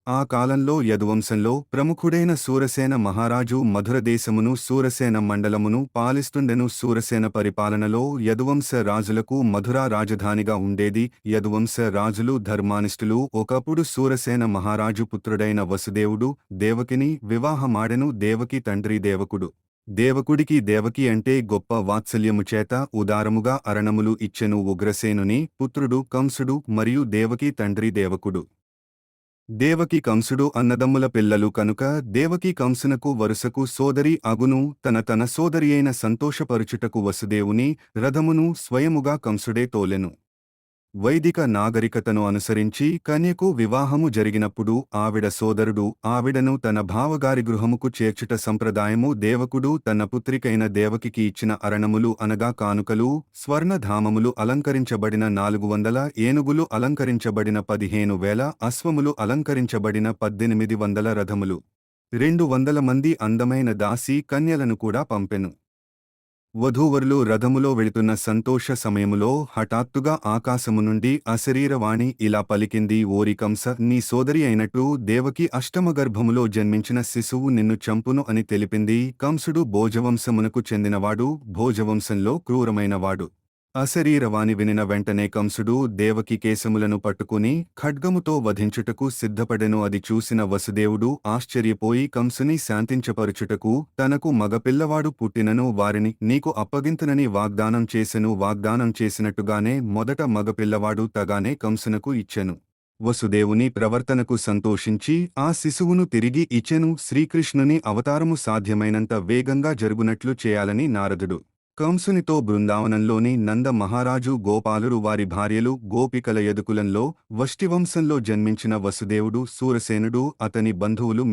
ఆ కాలంలో యదువంశంలో ప్రముఖుడైన శూరసేన మహారాజు మధురదేశమును శూరసేన మండలమును పాలిస్తుండెను. శూరసేన పరిపాలనలో యదువంశ రాజులకు మధుర రాజధానిగా ఉండేది. యదువంశ రాజులు ధర్మానిష్ఠులు. ఒకప్పుడు శూరసేన మహారాజు పుత్రుడైన వసుదేవుడు దేవకిని వివాహమాడెను. దేవకి తండ్రి దేవకుడు. దేవకుడికి దేవకి అంటే గొప్ప వాత్సల్యము చేత ఉదారముగా అరణములు ఇచ్చెను. ఉగ్రసేనుని పుత్రుడు కంసుడు మరియు దేవకి తండ్రి దేవకుడు. దేవకి కంసుడు అన్నదమ్ముల పిల్లలు కనుక దేవకి కంసునకు వరుసకు సోదరి అగును. తన సోదరియైన సంతోషపరుచుటకు వసుదేవుని రథమును స్వయముగా కంసుడే తోలెను. వైదిక నాగరికతను అనుసరించి కన్యకు వివాహము జరిగినప్పుడు ఆవిడ సోదరుడు ఆవిడను తన భావగారి గృహముకు చేర్చుట సంప్రదాయము. దేవకుడు తన పుత్రికైన దేవకికి ఇచ్చిన అరణములు అనగా కానుకలు స్వర్ణధామములు అలంకరించబడిన 400 ఏనుగులు అలంకరించబడిన 15,000 అశ్వములు అలంకరించబడిన 1800 రథములు 200 మంది అందమైన దాసీ కన్యలను కూడా పంపెను. వధూవరులు రథములో వెళుతున్న సంతోష సమయములో హఠాత్తుగా ఆకాశము నుండి అశరీరవాణి ఇలా పలికింది: ఓరి కంస, నీ సోదరి అయినట్టు దేవకి అష్టమగర్భములో జన్మించిన శిశువు నిన్ను చంపును అని తెలిపింది. కంసుడు భోజవంశమునకు చెందినవాడు. భోజవంశంలో క్రూరమైనవాడు. అశరీరవాణి వినిన వెంటనే కంసుడు దేవకి కేశములను పట్టుకుని ఖడ్గముతో వధించుటకు సిద్ధపడెను. అది చూసిన వసుదేవుడు ఆశ్చర్యపోయి కంసుని శాంతించపరుచుటకు తనకు మగపిల్లవాడు పుట్టినను వారిని నీకు అప్పగింతునని వాగ్దానం చేసెను. వాగ్దానం చేసినట్టుగానే మొదట మగపిల్లవాడు తగానే కంసునకు ఇచ్చెను. వసుదేవుని ప్రవర్తనకు సంతోషించి ఆ శిశువును తిరిగి ఇచ్చెను. శ్రీకృష్ణుని అవతారము సాధ్యమైనంత వేగంగా జరుగునట్లు చేయాలని నారదుడు కంసునితో బృందావనంలోని నంద మహారాజు గోపాలురు వారి భార్యలు గోపికల యదుకులంలో వష్టివంశంలో జన్మించిన వసుదేవుడు శూరసేనుడు అతని బంధువులు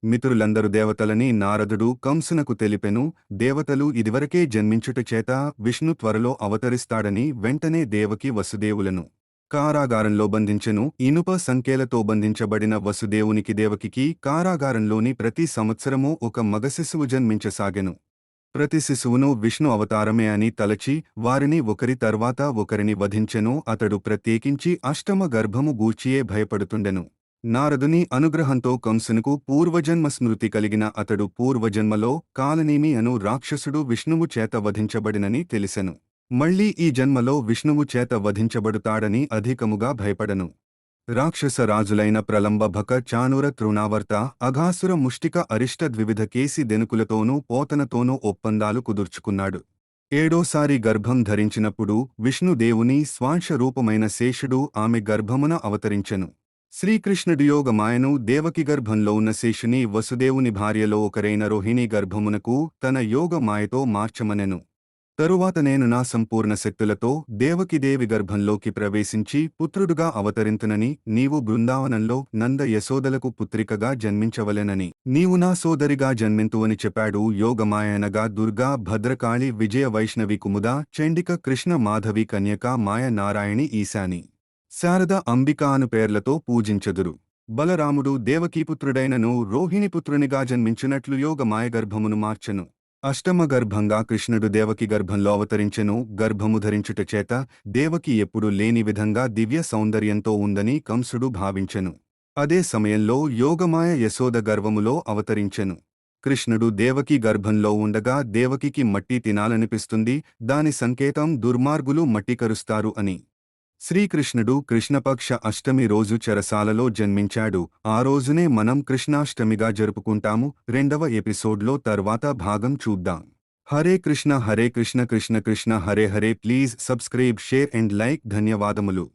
మిత్రులందరు దేవతలని నారదుడు కంసునకు తెలిపెను. దేవతలు ఇదివరకే జన్మించుట చేత విష్ణు త్వరలో అవతరిస్తాడని వెంటనే దేవకి వసుదేవులను కారాగారంలో బంధించెను. ఇనుప సంఖ్యలతో బంధించబడిన వసుదేవునికి దేవకికి కారాగారంలోని ప్రతి సంవత్సరము ఒక మగశిశువు జన్మించసాగెను. ప్రతి శిశువును విష్ణు అవతారమే అని తలచి వారిని ఒకరి తర్వాత ఒకరిని వధించెను. అతడు ప్రత్యేకించి అష్టమ గర్భము గూర్చియే భయపడుతుండెను. నారదుని అనుగ్రహంతో కంసునకు పూర్వజన్మ స్మృతి కలిగిన అతడు పూర్వజన్మలో కాలనేమి అను రాక్షసుడు విష్ణువు చేత వధించబడినని తెలిసెను. మళ్లీ ఈ జన్మలో విష్ణువు చేత వధించబడుతాడని అధికముగా భయపడను. రాక్షస రాజులైన ప్రలంబ భక చాణూర తృణావర్త అఘాసుర ముష్టిక అరిష్ట ద్వివిధ కేసి దెనుకులతోనూ పోతనతోనూ ఒప్పందాలు కుదుర్చుకున్నాడు. ఏడోసారి గర్భం ధరించినప్పుడు విష్ణుదేవుని స్వాంశ రూపమైన శేషుడు ఆమె గర్భమున అవతరించెను. శ్రీకృష్ణుడి యోగమాయను దేవకి గర్భంలో ఉన్న శేషుని వసుదేవుని భార్యలో ఒకరైన రోహిణీ గర్భమునకు తన యోగమాయతో మార్చమనెను. తరువాత నేను నా సంపూర్ణ శక్తులతో దేవకిదేవి గర్భంలోకి ప్రవేశించి పుత్రుడుగా అవతరింతునని నీవు బృందావనంలో నంద యశోదలకు పుత్రికగా జన్మించవలెనని నీవు నా సోదరిగా జన్మింతువని చెప్పాడు. యోగమాయనగా దుర్గా, భద్రకాళి, విజయ, వైష్ణవి, కుముద, చండిక, కృష్ణ, మాధవి, కన్యక, మాయ, నారాయణి, ఈశాని, శారద, అంబిక అను పేర్లతో పూజించదురు. బలరాముడు దేవకీపుత్రుడైనను రోహిణిపుత్రునిగా జన్మించినట్లు యోగమాయ గర్భమును మార్చెను. అష్టమగర్భంగా కృష్ణుడు దేవకి గర్భంలో అవతరించెను. గర్భము ధరించుట చేత దేవకి ఎప్పుడు లేని విధంగా దివ్య సౌందర్యంతో ఉందని కంసుడు భావించెను. అదే సమయంలో యోగమాయ యశోద గర్భములో అవతరించెను. కృష్ణుడు దేవకి గర్భంలో ఉండగా దేవకికి మట్టి తినాలనిపిస్తుంది. దాని సంకేతం దుర్మార్గులు మట్టి కరుస్తారు అని. శ్రీకృష్ణుడు కృష్ణపక్ష అష్టమి రోజు చెరసాలలో జన్మించాడు. ఆ రోజునే మనం కృష్ణాష్టమిగా జరుపుకుంటాము. 2వ ఎపిసోడ్లో తర్వాత భాగం చూద్దాం. Hare Krishna Krishna Krishna Hare Hare. Please subscribe, share and like. ధన్యవాదములు.